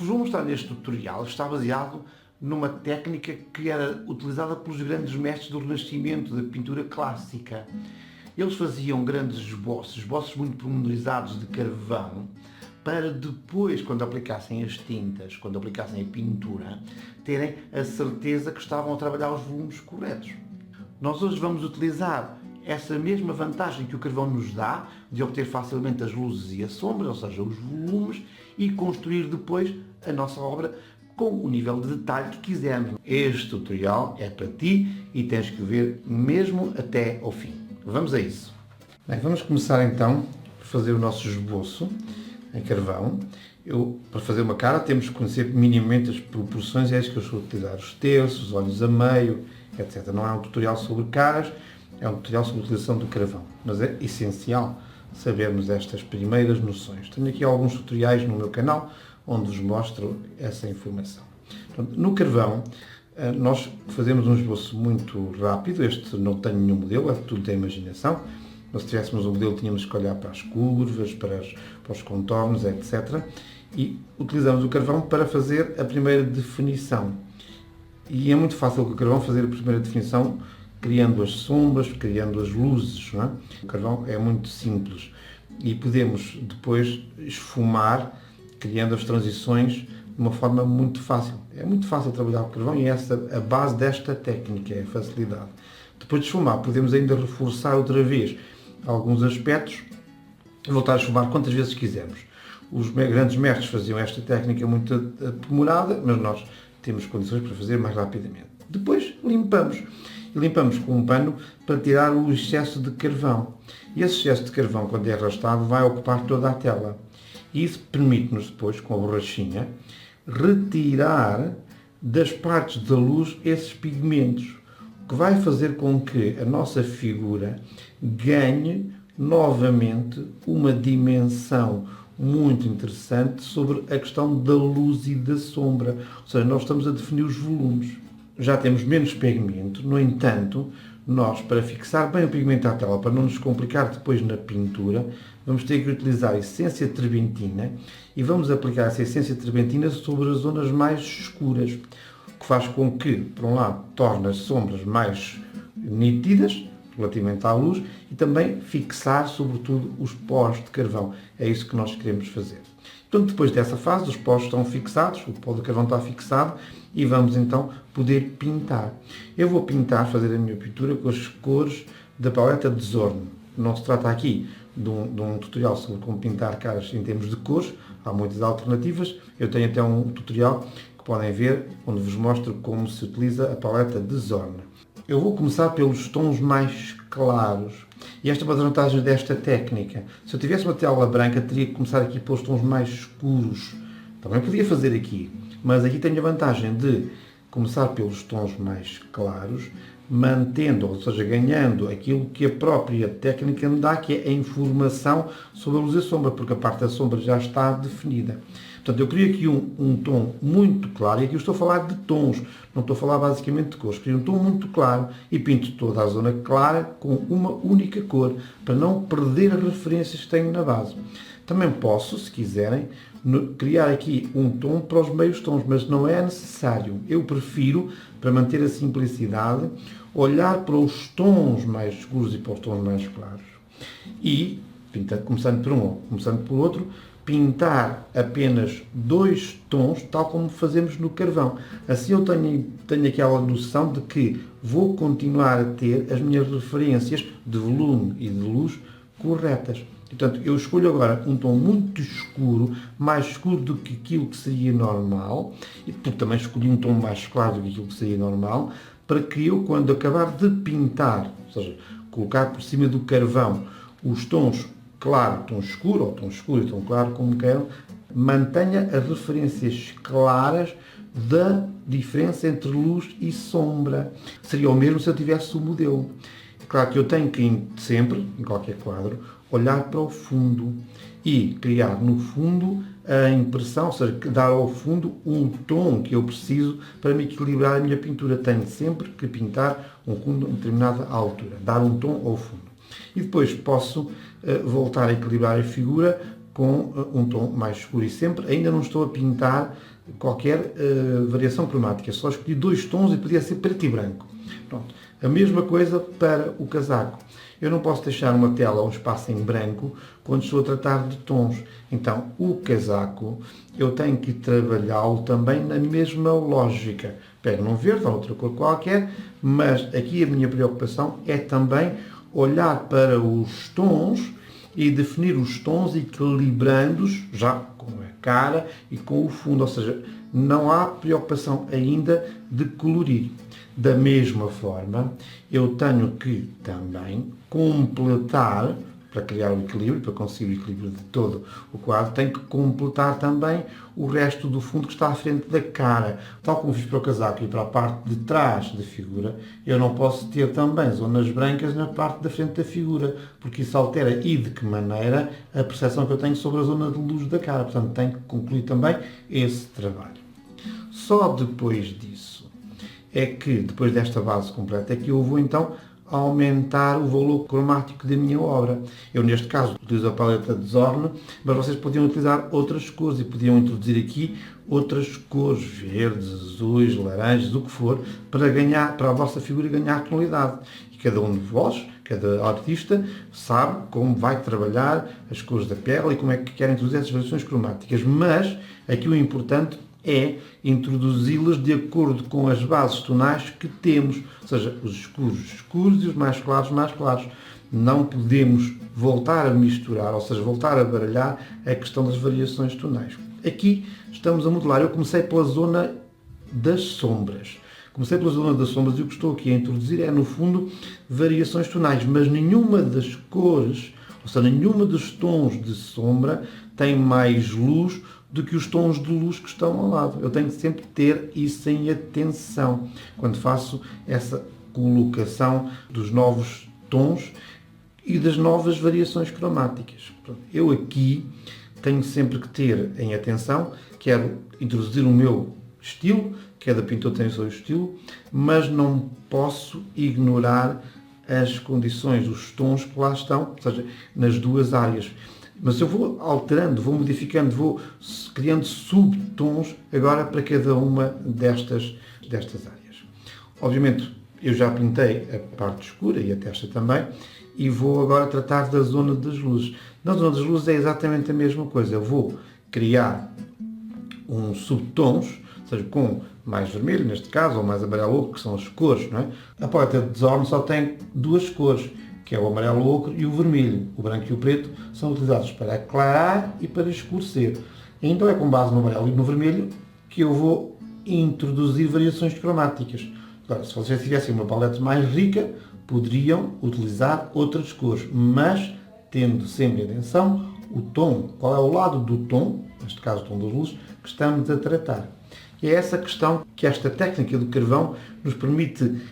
vos vou mostrar neste tutorial está baseado numa técnica que era utilizada pelos grandes mestres do Renascimento, da pintura clássica. Eles faziam grandes esboços muito pormenorizados de carvão, para depois, quando aplicassem as tintas, quando aplicassem a pintura, terem a certeza que estavam a trabalhar os volumes corretos. Nós hoje vamos utilizar essa mesma vantagem que o carvão nos dá, de obter facilmente as luzes e as sombras, ou seja, os volumes, e construir depois a nossa obra com o nível de detalhe que quisermos. Este tutorial é para ti e tens que ver mesmo até ao fim. Vamos a isso. Bem, vamos começar então por fazer o nosso esboço em carvão. Para fazer uma cara temos que conhecer minimamente as proporções, é isso que eu estou a utilizar, os terços, os olhos a meio, etc. Não é um tutorial sobre caras, é um tutorial sobre a utilização do carvão, mas é essencial sabermos estas primeiras noções. Tenho aqui alguns tutoriais no meu canal onde vos mostro essa informação. Portanto, no carvão, nós fazemos um esboço muito rápido. Este não tem nenhum modelo, é tudo da imaginação. Mas se tivéssemos um modelo, tínhamos que olhar para as curvas, para os contornos, etc. E utilizamos o carvão para fazer a primeira definição. E é muito fácil com o carvão fazer a primeira definição, criando as sombras, criando as luzes. Não é? O carvão é muito simples e podemos depois esfumar, criando as transições de uma forma muito fácil. É muito fácil trabalhar com o carvão e essa é a base desta técnica, é a facilidade. Depois de esfumar, podemos ainda reforçar outra vez alguns aspectos e voltar a esfumar quantas vezes quisermos. Os grandes mestres faziam esta técnica muito aprimorada, mas nós temos condições para fazer mais rapidamente. Depois limpamos. E limpamos com um pano para tirar o excesso de carvão. E esse excesso de carvão, quando é arrastado, vai ocupar toda a tela. E isso permite-nos depois, com a borrachinha, retirar das partes da luz esses pigmentos, o que vai fazer com que a nossa figura ganhe novamente uma dimensão muito interessante sobre a questão da luz e da sombra. Ou seja, nós estamos a definir os volumes. Já temos menos pigmento, no entanto, nós, para fixar bem o pigmento à tela, para não nos complicar depois na pintura, vamos ter que utilizar a essência terbentina e vamos aplicar essa essência terbentina sobre as zonas mais escuras, o que faz com que, por um lado, torne as sombras mais nítidas, relativamente à luz, e também fixar, sobretudo, os poros de carvão. É isso que nós queremos fazer. Então, depois dessa fase, os poros estão fixados, o pó do carvão está fixado, e vamos então poder pintar. Eu vou pintar, fazer a minha pintura com as cores da paleta de Zorn. Não se trata aqui de um tutorial sobre como pintar caras em termos de cores, há muitas alternativas. Eu tenho até um tutorial que podem ver, onde vos mostro como se utiliza a paleta de Zorn. Eu vou começar pelos tons mais claros. E esta é uma das vantagens desta técnica. Se eu tivesse uma tela branca, teria que começar aqui pelos tons mais escuros. Também podia fazer aqui, mas aqui tenho a vantagem de começar pelos tons mais claros, mantendo, ou seja, ganhando aquilo que a própria técnica me dá, que é a informação sobre a luz e a sombra, porque a parte da sombra já está definida. Portanto, eu crio aqui um tom muito claro, e aqui eu estou a falar de tons, não estou a falar basicamente de cores. Crio um tom muito claro e pinto toda a zona clara com uma única cor, para não perder as referências que tenho na base. Também posso, se quiserem, criar aqui um tom para os meios tons, mas não é necessário. Eu prefiro, para manter a simplicidade, olhar para os tons mais escuros e para os tons mais claros. E, começando por um ou começando por outro, pintar apenas 2 tons, tal como fazemos no carvão. Assim eu tenho aquela noção de que vou continuar a ter as minhas referências de volume e de luz corretas. Portanto, eu escolho agora um tom muito escuro, mais escuro do que aquilo que seria normal, e porque também escolhi um tom mais claro do que aquilo que seria normal, para que eu, quando acabar de pintar, ou seja, colocar por cima do carvão os tons claro, tom escuro, ou tom escuro e tom claro, como queiram, mantenha as referências claras da diferença entre luz e sombra. Seria o mesmo se eu tivesse o modelo. Claro que eu tenho que sempre, em qualquer quadro, olhar para o fundo e criar no fundo a impressão, ou seja, dar ao fundo um tom que eu preciso para me equilibrar a minha pintura. Tenho sempre que pintar um fundo a determinada altura, dar um tom ao fundo. E depois posso voltar a equilibrar a figura com um tom mais escuro e sempre ainda não estou a pintar qualquer variação cromática, só escolhi 2 tons e podia ser preto e branco. Pronto. A mesma coisa para o casaco. Eu não posso deixar uma tela ou um espaço em branco quando estou a tratar de tons. Então, o casaco, eu tenho que trabalhá-lo também na mesma lógica. Pego num verde ou outra cor qualquer, mas aqui a minha preocupação é também olhar para os tons e definir os tons equilibrando-os já com a cara e com o fundo, ou seja, não há preocupação ainda de colorir. Da mesma forma, eu tenho que também completar, para criar o equilíbrio, para conseguir o equilíbrio de todo o quadro, tenho que completar também o resto do fundo que está à frente da cara. Tal como fiz para o casaco e para a parte de trás da figura, eu não posso ter também zonas brancas na parte da frente da figura, porque isso altera e de que maneira a percepção que eu tenho sobre a zona de luz da cara. Portanto, tenho que concluir também esse trabalho. Só depois disso é que, depois desta base completa, é que eu vou então aumentar o valor cromático da minha obra. Eu, neste caso, utilizo a paleta de Zorn, mas vocês podiam utilizar outras cores e podiam introduzir aqui outras cores, verdes, azuis, laranjas, o que for, para a vossa figura ganhar tonalidade. E cada um de vós, cada artista, sabe como vai trabalhar as cores da pele e como é que quer introduzir essas variações cromáticas. Mas aqui o importante é introduzi-las de acordo com as bases tonais que temos, ou seja, os escuros e os mais claros. Não podemos voltar a misturar, ou seja, voltar a baralhar a questão das variações tonais. Aqui estamos a modelar. Eu comecei pela zona das sombras. E o que estou aqui a introduzir é, no fundo, variações tonais, mas nenhuma das cores, ou seja, nenhuma dos tons de sombra tem mais luz do que os tons de luz que estão ao lado. Eu tenho que sempre ter isso em atenção quando faço essa colocação dos novos tons e das novas variações cromáticas. Eu aqui tenho sempre que ter em atenção, quero introduzir o meu estilo, cada pintor tem o seu estilo, mas não posso ignorar as condições, os tons que lá estão, ou seja, nas duas áreas. Mas eu vou alterando, vou modificando, vou criando subtons agora para cada uma destas áreas. Obviamente, eu já pintei a parte escura e a testa também, e vou agora tratar da zona das luzes. Na zona das luzes é exatamente a mesma coisa. Eu vou criar uns subtons, ou seja, com mais vermelho, neste caso, ou mais amarelo ocro, que são as cores, não é? A paleta de Zorn só tem 2 cores, que é o amarelo ocro e o vermelho. O branco e o preto são utilizados para aclarar e para escurecer. Então é com base no amarelo e no vermelho que eu vou introduzir variações cromáticas. Agora, se vocês tivessem uma paleta mais rica, poderiam utilizar outras cores, mas tendo sempre em atenção o tom, qual é o lado do tom, neste caso o tom das luzes, que estamos a tratar. E é essa questão que esta técnica do carvão nos permite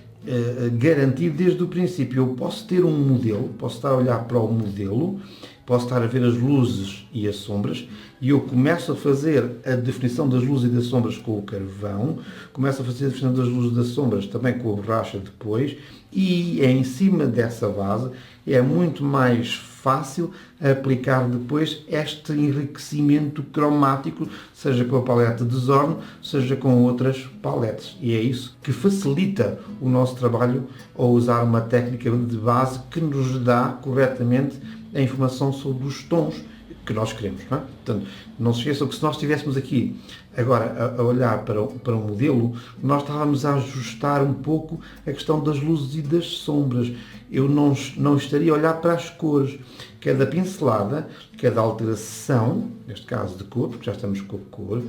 garantir desde o princípio. Eu posso ter um modelo, posso estar a olhar para o modelo, posso estar a ver as luzes e as sombras, e eu começo a fazer a definição das luzes e das sombras com o carvão, começo a fazer a definição das luzes e das sombras também com a borracha depois, e é em cima dessa base é muito mais fácil aplicar depois este enriquecimento cromático, seja com a paleta de Zorn, seja com outras paletes. E é isso que facilita o nosso trabalho ao usar uma técnica de base que nos dá corretamente a informação sobre os tons que nós queremos. Não é? Portanto, não se esqueçam que se nós estivéssemos aqui agora a olhar para o modelo, nós estávamos a ajustar um pouco a questão das luzes e das sombras. Eu não estaria a olhar para as cores. Cada pincelada, cada alteração, neste caso de cor, porque já estamos com a cor,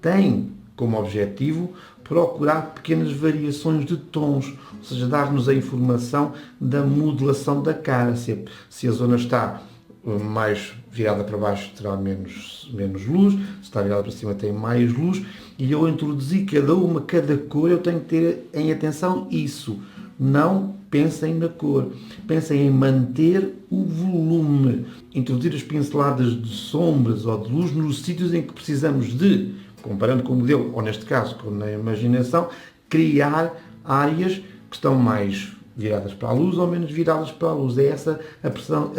tem como objetivo procurar pequenas variações de tons, ou seja, dar-nos a informação da modulação da cara. Se a zona está mais virada para baixo terá menos luz, se está virada para cima tem mais luz, e eu introduzi cada cor, eu tenho que ter em atenção isso. Não pensem na cor, pensem em manter o volume, introduzir as pinceladas de sombras ou de luz nos sítios em que precisamos de, comparando com o modelo, ou neste caso, com a imaginação, criar áreas que estão mais viradas para a luz ou menos viradas para a luz. É essa a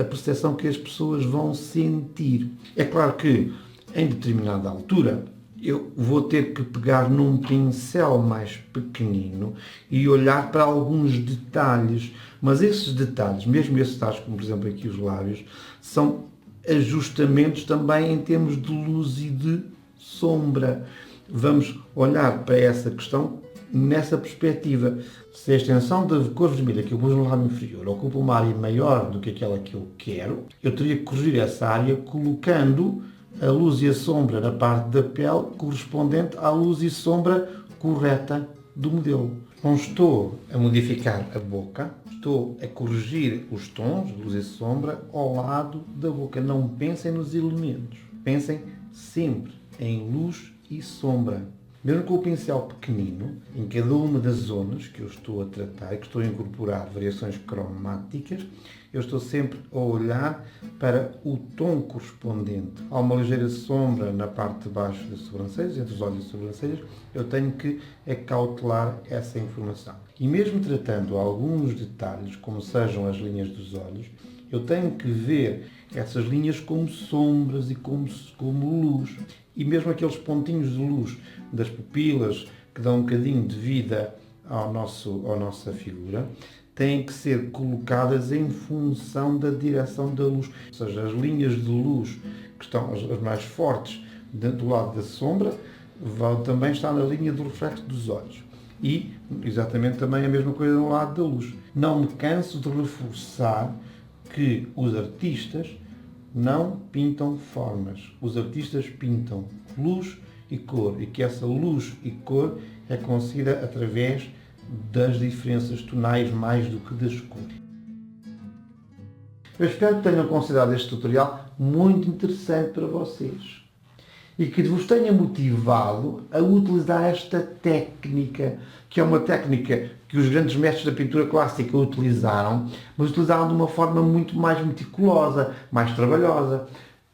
percepção que as pessoas vão sentir. É claro que, em determinada altura, eu vou ter que pegar num pincel mais pequenino e olhar para alguns detalhes. Mas esses detalhes, mesmo esses detalhes, como por exemplo aqui os lábios, são ajustamentos também em termos de luz e de sombra. Vamos olhar para essa questão nessa perspectiva. Se a extensão da cor vermelha que eu pus no lábio inferior ocupa uma área maior do que aquela que eu quero, eu teria que corrigir essa área colocando a luz e a sombra na parte da pele correspondente à luz e sombra correta do modelo. Não estou a modificar a boca, estou a corrigir os tons, luz e sombra, ao lado da boca. Não pensem nos elementos, pensem sempre em luz e sombra. Mesmo com o pincel pequenino, em cada uma das zonas que eu estou a tratar e que estou a incorporar variações cromáticas, eu estou sempre a olhar para o tom correspondente. Há uma ligeira sombra na parte de baixo das sobrancelhas, entre os olhos e as sobrancelhas, eu tenho que acautelar essa informação. E mesmo tratando alguns detalhes, como sejam as linhas dos olhos, eu tenho que ver essas linhas como sombras e como luz. E mesmo aqueles pontinhos de luz das pupilas que dão um bocadinho de vida à nossa figura, têm que ser colocadas em função da direção da luz. Ou seja, as linhas de luz que estão as mais fortes do lado da sombra vão também estar na linha do reflexo dos olhos. E exatamente também a mesma coisa no lado da luz. Não me canso de reforçar que os artistas não pintam formas. Os artistas pintam luz e cor, e que essa luz e cor é conseguida através das diferenças tonais mais do que das cores. Eu espero que tenham considerado este tutorial muito interessante para vocês e que vos tenha motivado a utilizar esta técnica, que é uma técnica que os grandes mestres da pintura clássica utilizaram, mas utilizaram de uma forma muito mais meticulosa, mais trabalhosa.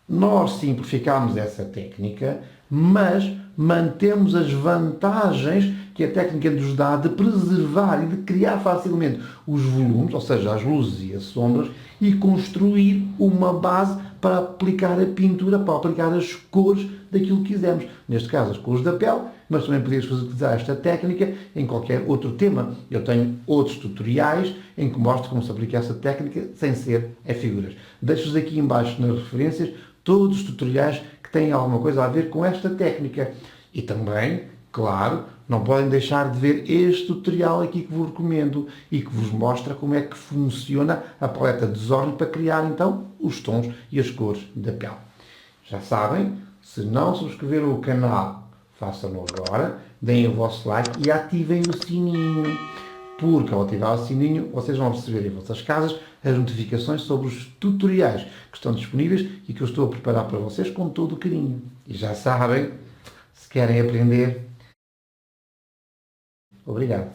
Nós simplificámos essa técnica, mas mantemos as vantagens que a técnica nos dá de preservar e de criar facilmente os volumes, ou seja, as luzes e as sombras, e construir uma base para aplicar a pintura, para aplicar as cores daquilo que quisermos. Neste caso, as cores da pele, mas também podemos utilizar esta técnica em qualquer outro tema. Eu tenho outros tutoriais em que mostro como se aplica essa técnica sem ser a figuras. Deixo-vos aqui em baixo nas referências todos os tutoriais que têm alguma coisa a ver com esta técnica. E também, claro, não podem deixar de ver este tutorial aqui que vos recomendo e que vos mostra como é que funciona a paleta de Zorn para criar então os tons e as cores da pele. Já sabem, se não subscreveram o canal, façam-no agora, deem o vosso like e ativem o sininho, porque ao ativar o sininho vocês vão receber em vossas casas as notificações sobre os tutoriais que estão disponíveis e que eu estou a preparar para vocês com todo o carinho. E já sabem, se querem aprender, obrigado.